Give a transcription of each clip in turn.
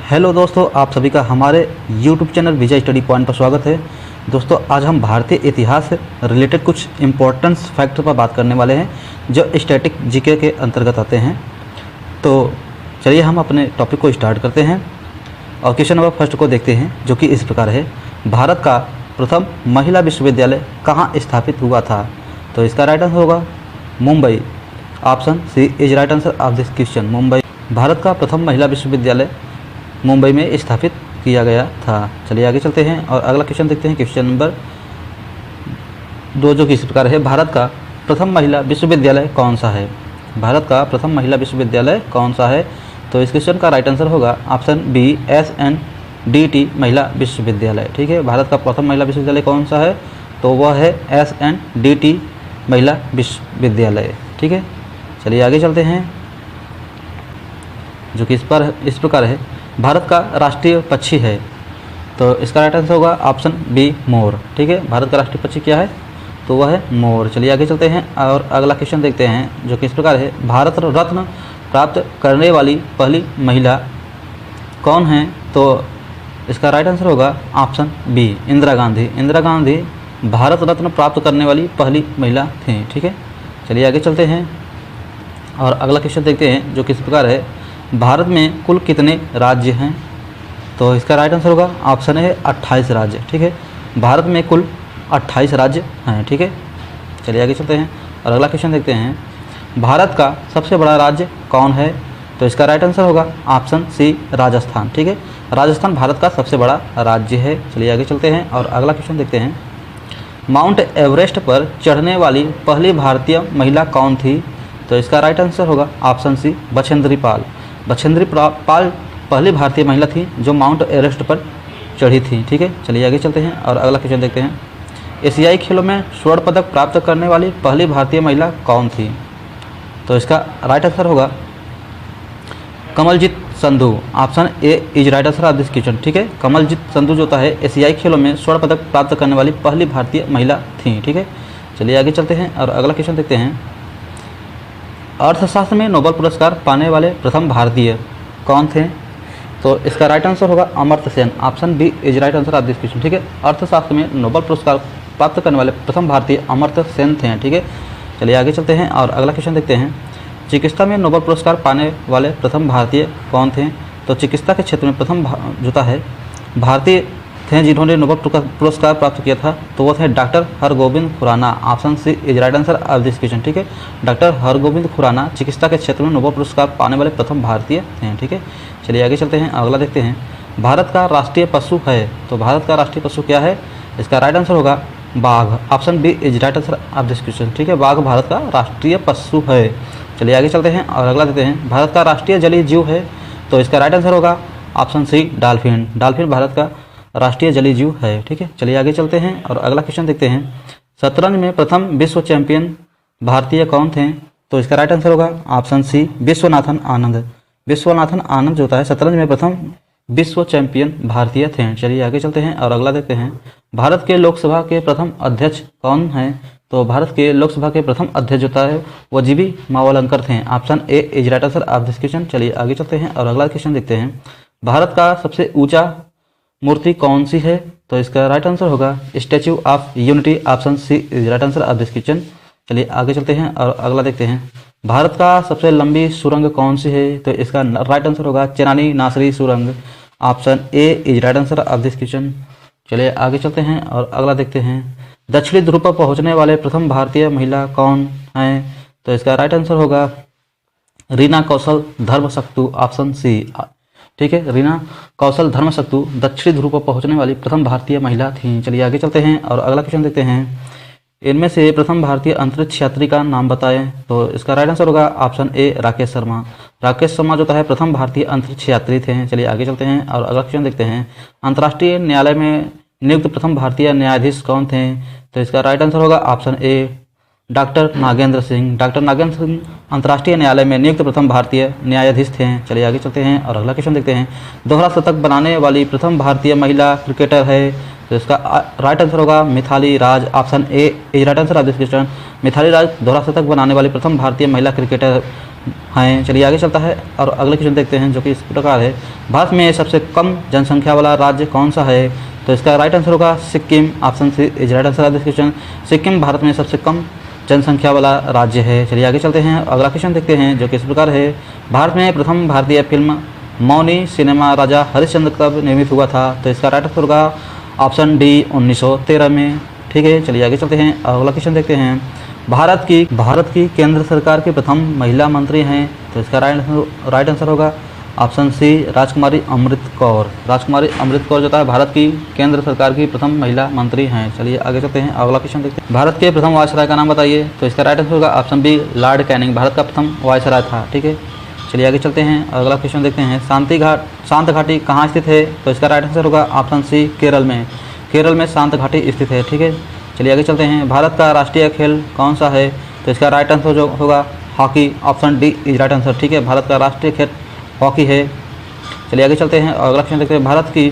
Hello दोस्तों, आप सभी का हमारे YouTube चैनल विजय स्टडी पॉइंट पर स्वागत है। दोस्तों, आज हम भारतीय इतिहास से रिलेटेड कुछ इम्पोर्टेंट फैक्ट पर बात करने वाले हैं जो स्टैटिक जीके के अंतर्गत आते हैं। तो चलिए हम अपने टॉपिक को स्टार्ट करते हैं और क्वेश्चन नंबर फर्स्ट को देखते हैं, जो कि इस प्रकार है। भारत का प्रथम महिला विश्वविद्यालय कहाँ स्थापित हुआ था? तो इसका राइट आंसर होगा Mumbai. Option C is right answer of this question, Mumbai. Bharat का प्रथम महिला विश्वविद्यालय मुंबई में स्थापित किया गया था। चलिए आगे चलते हैं और अगला क्वेश्चन देखते हैं। क्वेश्चन नंबर 2 जो कि इस प्रकार है। भारत का प्रथम महिला विश्वविद्यालय कौन सा है? भारत का प्रथम महिला विश्वविद्यालय कौन सा है? तो इस क्वेश्चन का राइट आंसर होगा ऑप्शन बी SNDT महिला विश्वविद्यालय। ठीक है, भारत का प्रथम महिला विश्वविद्यालय कौन सा है? तो वह है SNDT महिला विश्वविद्यालय। ठीक है, चलिए आगे चलते हैं, जो कि इस प्रकार है। भारत का राष्ट्रीय पक्षी है, तो इसका राइट आंसर होगा ऑप्शन बी मोर। ठीक है, भारत का राष्ट्रीय पक्षी क्या है? तो वह है मोर। चलिए आगे चलते हैं और अगला क्वेश्चन देखते हैं, जो कि इस प्रकार है। भारत रत्न प्राप्त करने वाली पहली महिला कौन है? तो इसका राइट आंसर होगा ऑप्शन बी इंदिरा गांधी। इंदिरा गांधी भारत रत्न प्राप्त करने वाली पहली महिला थी। ठीक है, चलिए आगे चलते हैं और अगला क्वेश्चन देखते हैं, जो कि इस प्रकार है। भारत में कुल कितने राज्य हैं? तो इसका राइट आंसर होगा ऑप्शन है 28 राज्य। ठीक है, भारत में कुल 28 राज्य हैं। ठीक है, चलिए आगे चलते हैं और अगला क्वेश्चन देखते हैं। भारत का सबसे बड़ा राज्य कौन है? तो इसका राइट आंसर होगा ऑप्शन सी राजस्थान। ठीक है, राजस्थान भारत का सबसे बड़ा राज्य है। चलिए आगे चलते हैं और अगला क्वेश्चन देखते हैं। माउंट एवरेस्ट पर चढ़ने वाली पहली भारतीय महिला कौन थी? तो इसका राइट आंसर होगा ऑप्शन सी बछेंद्री पाल। बछेंद्री पाल पहली भारतीय महिला थी जो माउंट एवरेस्ट पर चढ़ी थी। ठीक है, चलिए आगे चलते हैं और अगला क्वेश्चन देखते हैं। एशियाई खेलों में स्वर्ण पदक प्राप्त करने वाली पहली भारतीय महिला कौन थी? तो इसका राइट आंसर होगा Kamaljit Sandhu. Option A is right answer of this question. ठीक है, कमलजीत संधू जो होता है एशियाई खेलों में स्वर्ण पदक प्राप्त करने वाली पहली भारतीय महिला थी। ठीक है, चलिए आगे चलते हैं और अगला क्वेश्चन देखते हैं। अर्थशास्त्र में नोबेल पुरस्कार पाने वाले प्रथम भारतीय कौन थे? तो इसका राइट आंसर होगा Amartya Sen. Option B is right answer of this question. ठीक है, अर्थशास्त्र में नोबेल पुरस्कार प्राप्त करने वाले प्रथम भारतीय अमर्त्य सेन थे। ठीक है, चलिए आगे चलते हैं और अगला क्वेश्चन देखते हैं। चिकित्सा में नोबेल पुरस्कार पाने वाले प्रथम भारतीय कौन थे? तो चिकित्सा के क्षेत्र में प्रथम जो है भारतीय थे जिन्होंने नोबेल पुरस्कार प्राप्त किया था, तो वो थे doctor Hargobind Khorana. Option C is right answer of this question. ठीक है, डॉक्टर हरगोविंद खुराना चिकित्सा के क्षेत्र में नोबेल पुरस्कार पाने वाले प्रथम भारतीय हैं। ठीक है, चलिए आगे चलते हैं, अगला देखते हैं। भारत का राष्ट्रीय पशु है, तो भारत का राष्ट्रीय पशु क्या है? इसका राइट आंसर होगा बाघ। Option B is right answer of this question. ठीक है, बाघ भारत का राष्ट्रीय पशु है। चलिए आगे चलते हैं और अगला देखते हैं। भारत का राष्ट्रीय जलीय जीव है, तो इसका राइट आंसर होगा option C dolphin. Dolphin Bharat का राष्ट्रीय जलीय जीव है। ठीक है, चलिए आगे चलते हैं और अगला क्वेश्चन देखते हैं। शतरंज में प्रथम विश्व चैंपियन भारतीय कौन थे? तो इसका राइट आंसर होगा ऑप्शन सी विश्वनाथन आनंद। विश्वनाथन आनंद जो होता है शतरंज में प्रथम विश्व चैंपियन भारतीय थे। चलिए आगे चलते हैं और अगला देखते हैं। भारत के लोकसभा के प्रथम अध्यक्ष कौन हैं? तो भारत के लोकसभा के प्रथम अध्यक्ष होता है वो जीवी मावलंकर थे। Option A is right answer of this question. चलिए आगे चलते हैं और अगला क्वेश्चन देखते हैं। भारत का सबसे ऊंचा मूर्ति कौन सी है? तो इसका राइट आंसर होगा Statue of Unity. Option C is right answer of this question. चलिए आगे चलते हैं और अगला देखते हैं। भारत का सबसे लंबी सुरंग कौन सी है? तो इसका राइट आंसर होगा चेनानी नासरी सुरंग। Option A is right answer of this question. चलिए आगे चलते हैं और अगला देखते हैं। दक्षिणी ध्रुव पर पहुंचने वाले प्रथम भारतीय महिला कौन हैं? तो इसका राइट आंसर होगा रीना कौशल धर्मशक्तु। Option C. ठीक है, रीना कौशल धर्मशक्तु दक्षिणी ध्रुव पर पहुंचने वाली प्रथम भारतीय महिला थी। चलिए आगे चलते हैं और अगला क्वेश्चन देखते हैं। इनमें से प्रथम भारतीय अंतरिक्ष यात्री का नाम बताएं। तो इसका राइट आंसर होगा ऑप्शन ए राकेश शर्मा। राकेश शर्मा जो है प्रथम भारतीय अंतरिक्ष यात्री थे। चलिए आगे चलते हैं और अगला क्वेश्चन देखते हैं। अंतर्राष्ट्रीय न्यायालय में नियुक्त प्रथम भारतीय न्यायाधीश कौन थे? तो इसका राइट आंसर होगा option A doctor Nagendra Singh. Doctor Nagendra Singh अंतर्राष्ट्रीय न्यायालय में नियुक्त प्रथम भारतीय न्यायाधीश थे। चलिए आगे चलते हैं और अगला क्वेश्चन देखते हैं। दोहरा शतक बनाने वाली प्रथम भारतीय महिला क्रिकेटर है, तो इसका राइट आंसर होगा Mithali Raj. Option A is right answer of this question. Mithali Raj दोहरा शतक बनाने वाली प्रथम भारतीय महिला क्रिकेटर हैं। चलिए आगे चलता है और अगले क्वेश्चन देखते हैं जो कि इस प्रकार है, भारत में सबसे कम जनसंख्या वाला राज्य कौन सा है? तो इसका राइट आंसर होगा Sikkim. Option C is right answer of this question. Sikkim Bharat में सबसे कम जनसंख्या वाला राज्य है। चलिए आगे चलते हैं, अगला क्वेश्चन देखते हैं जो कि इस प्रकार है, भारत में प्रथम भारतीय फिल्म मौनी सिनेमा राजा हरिश्चंद्र कब निर्मित हुआ था? तो इसका राइट आंसर होगा ऑप्शन डी 1913 में। ठीक है, चलिए आगे चलते हैं, अगला क्वेश्चन देखते हैं, भारत की केंद्र सरकार की प्रथम महिला मंत्री हैं? तो इसका राइट आंसर होगा ऑप्शन सी राजकुमारी अमृत कौर। राजकुमारी अमृत कौर जो है भारत की केंद्र सरकार की प्रथम महिला मंत्री हैं। चलिए आगे चलते हैं, अगला क्वेश्चन देखते हैं, भारत के प्रथम वायसराय का नाम बताइए? तो इसका राइट आंसर होगा option B Lord Canning, Bharat का प्रथम वायसराय था। ठीक है, चलिए आगे चलते हैं, अगला क्वेश्चन देखते हैं, शांत घाटी कहाँ स्थित है? तो इसका राइट आंसर होगा ऑप्शन सी केरल में। केरल में शांत घाटी स्थित है। ठीक है, चलिए आगे चलते हैं, भारत का राष्ट्रीय खेल कौन सा है? तो इसका राइट आंसर जो होगा hockey. Option D is right answer. ठीक है, भारत का राष्ट्रीय खेल हॉकी है। चलिए आगे चलते हैं, अगला क्वेश्चन देखते हैं, भारत की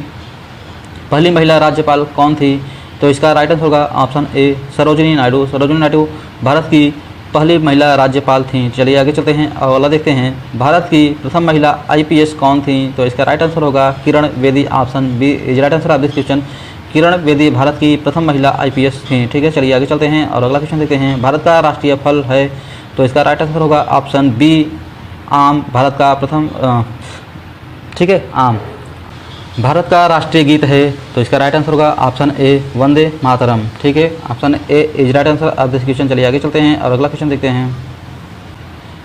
पहली महिला राज्यपाल कौन थी? तो इसका राइट आंसर होगा ऑप्शन ए सरोजिनी नायडू। सरोजिनी नायडू भारत की पहली महिला राज्यपाल थी। चलिए आगे चलते हैं, अगला देखते हैं, भारत की प्रथम महिला IPS कौन थी? तो इसका राइट आंसर होगा Kiran Bedi. Option B is right answer of this question. Kiran Bedi Bharat की प्रथम महिला IPS थी। ठीक है, चलिए आगे चलते हैं और अगला क्वेश्चन देखते हैं, भारत का राष्ट्रीय फल है? तो इसका राइट आंसर होगा ऑप्शन बी आम। भारत का प्रथम ठीक है आम। भारत का राष्ट्रीय गीत है? तो इसका राइट आंसर होगा ऑप्शन ए वंदे मातरम। ठीक है, option A is right answer of this question. चलिए आगे चलते हैं और अगला क्वेश्चन देखते हैं,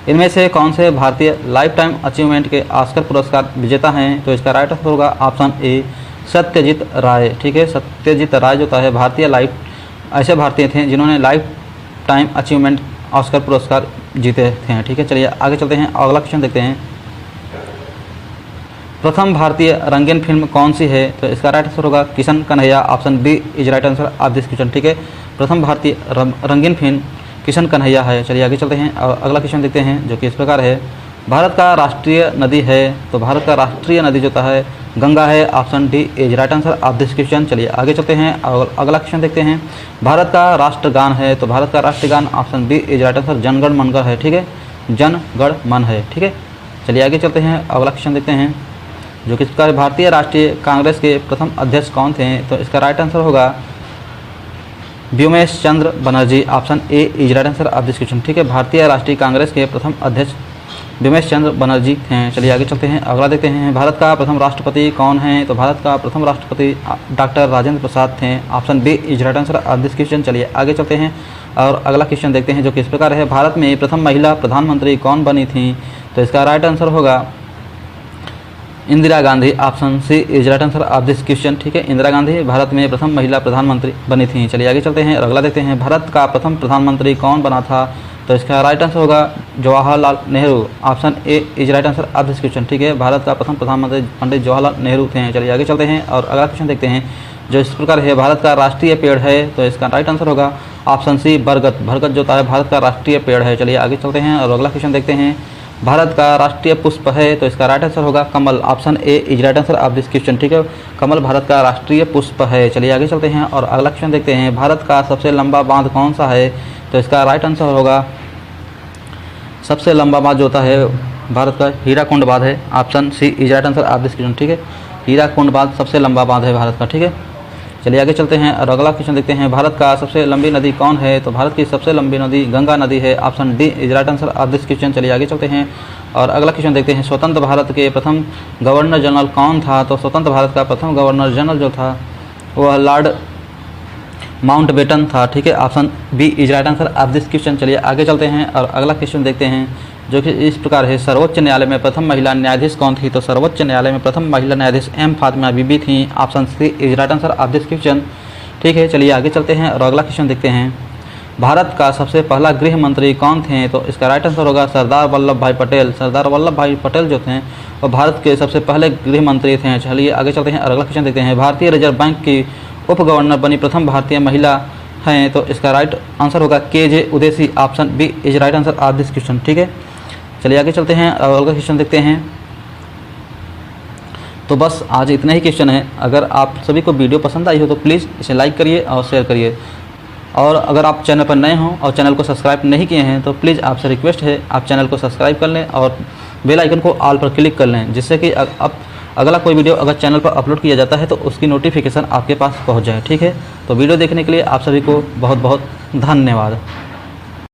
इनमें से कौन से भारतीय लाइफ टाइम अचीवमेंट के ऑस्कर पुरस्कार विजेता हैं? तो इसका राइट आंसर होगा ऑप्शन ए सत्यजीत राय। ठीक है, सत्यजीत राय जो है भारतीय ऐसे भारतीय थे जिन्होंने लाइफ टाइम अचीवमेंट ऑस्कर पुरस्कार जीते थे। ठीक है, चलिए आगे चलते हैं, अगला क्वेश्चन देखते हैं, प्रथम भारतीय रंगीन फिल्म कौन सी है? तो इसका राइट आंसर होगा Kishan Kanhaiya. Option B is right answer of this question. ठीक है, प्रथम भारतीय रंगीन फिल्म किशन कन्हैया है। चलिए आगे चलते हैं, अगला क्वेश्चन देखते हैं जो कि इस प्रकार है, भारत का राष्ट्रीय नदी है? तो भारत का राष्ट्रीय नदी जो है गंगा है। Option D is right answer of this question. चलिए आगे चलते हैं और अगला क्वेश्चन देखते हैं, भारत का राष्ट्रगान है? तो भारत का राष्ट्रगान option B is right answer जनगण मनगढ़ है। ठीक है, जनगण मन है। ठीक है, चलिए आगे चलते हैं, अगला क्वेश्चन देखते हैं जो कि इस प्रकार, भारतीय राष्ट्रीय कांग्रेस के प्रथम अध्यक्ष कौन थे? तो इसका राइट आंसर होगा Vyomesh Chandra Banerjee. Option A is right answer of this question. ठीक है, भारतीय राष्ट्रीय कांग्रेस के प्रथम अध्यक्ष व्योमेश चंद्र बनर्जी हैं। चलिए आगे चलते हैं, अगला देखते हैं, भारत का प्रथम राष्ट्रपति कौन है? तो भारत का प्रथम राष्ट्रपति डॉक्टर राजेंद्र प्रसाद थे। Option B is right answer of this question. चलिए आगे चलते हैं और अगला क्वेश्चन देखते हैं जो कि इस प्रकार है, भारत में प्रथम महिला प्रधानमंत्री कौन बनी थी? तो इसका राइट आंसर होगा Indira Gandhi. Option C is right answer of this question. ठीक है, इंदिरा गांधी भारत में प्रथम महिला प्रधानमंत्री बनी थी। चलिए आगे चलते हैं और अगला देखते हैं, भारत का प्रथम प्रधानमंत्री कौन बना था? तो इसका राइट आंसर होगा Jawaharlal Nehru. Option A is right answer of this question. ठीक है, भारत का प्रथम प्रधानमंत्री पंडित जवाहरलाल नेहरू थे। चलिए आगे चलते हैं और अगला क्वेश्चन देखते हैं जो इस प्रकार है, भारत का राष्ट्रीय पेड़ है? तो इसका राइट आंसर होगा ऑप्शन सी बरगद। बरगद जो है भारत का राष्ट्रीय पेड़ है। चलिए आगे चलते हैं और अगला क्वेश्चन देखते हैं, भारत का राष्ट्रीय पुष्प है? तो इसका राइट आंसर होगा कमल। Option A is right answer of this question. ठीक है, कमल भारत का राष्ट्रीय पुष्प है। चलिए आगे चलते हैं और अगला क्वेश्चन देखते हैं, भारत का सबसे लंबा बांध कौन सा है? तो इसका राइट आंसर होगा सबसे लंबा बांध जो होता है भारत का हीराकुंड बांध है। Option C is right answer of this question. ठीक है, हीराकुंड बांध सबसे लंबा बांध है भारत का। ठीक है, चलिए आगे चलते हैं और अगला क्वेश्चन देखते हैं, भारत का सबसे लंबी नदी कौन है? तो भारत की सबसे लंबी नदी गंगा नदी है। Option D is right answer of this question. चलिए आगे चलते हैं और अगला क्वेश्चन देखते हैं, स्वतंत्र भारत के प्रथम गवर्नर जनरल कौन था? तो स्वतंत्र भारत का प्रथम गवर्नर जनरल जो था वह लॉर्ड माउंटबेटन था। ठीक है, option B is right answer of this question. चलिए आगे चलते हैं और अगला क्वेश्चन देखते हैं जो कि इस प्रकार है, सर्वोच्च न्यायालय में प्रथम महिला न्यायाधीश कौन थी? तो सर्वोच्च न्यायालय में प्रथम महिला न्यायाधीश एम फातिमा बीबी थी। Option C is right answer of this question. ठीक है, चलिए आगे चलते हैं और अगला क्वेश्चन देखते हैं, भारत का सबसे पहला गृह मंत्री कौन थे? तो इसका राइट आंसर होगा सरदार वल्लभ भाई पटेल। सरदार वल्लभ भाई पटेल जो थे वो भारत के सबसे पहले गृह मंत्री थे। चलिए आगे चलते हैं और अगला क्वेश्चन देखते हैं, भारतीय रिजर्व बैंक की उप गवर्नर बनी प्रथम भारतीय महिला हैं? तो इसका राइट आंसर होगा KJ Udesi. Option B is right answer of this question. ठीक है, चलिए आगे चलते हैं और अगला क्वेश्चन देखते हैं। तो बस आज इतना ही क्वेश्चन है। अगर आप सभी को वीडियो पसंद आई हो तो प्लीज़ इसे लाइक करिए और शेयर करिए। और अगर आप चैनल पर नए हों और चैनल को सब्सक्राइब नहीं किए हैं तो प्लीज़ आपसे रिक्वेस्ट है आप चैनल को सब्सक्राइब कर लें और बेल आइकन को ऑल पर क्लिक कर लें, जिससे कि अब अगला कोई वीडियो अगर चैनल पर अपलोड किया जाता है तो उसकी नोटिफिकेशन आपके पास पहुंच जाए। ठीक है, तो वीडियो देखने के लिए आप सभी को बहुत बहुत धन्यवाद।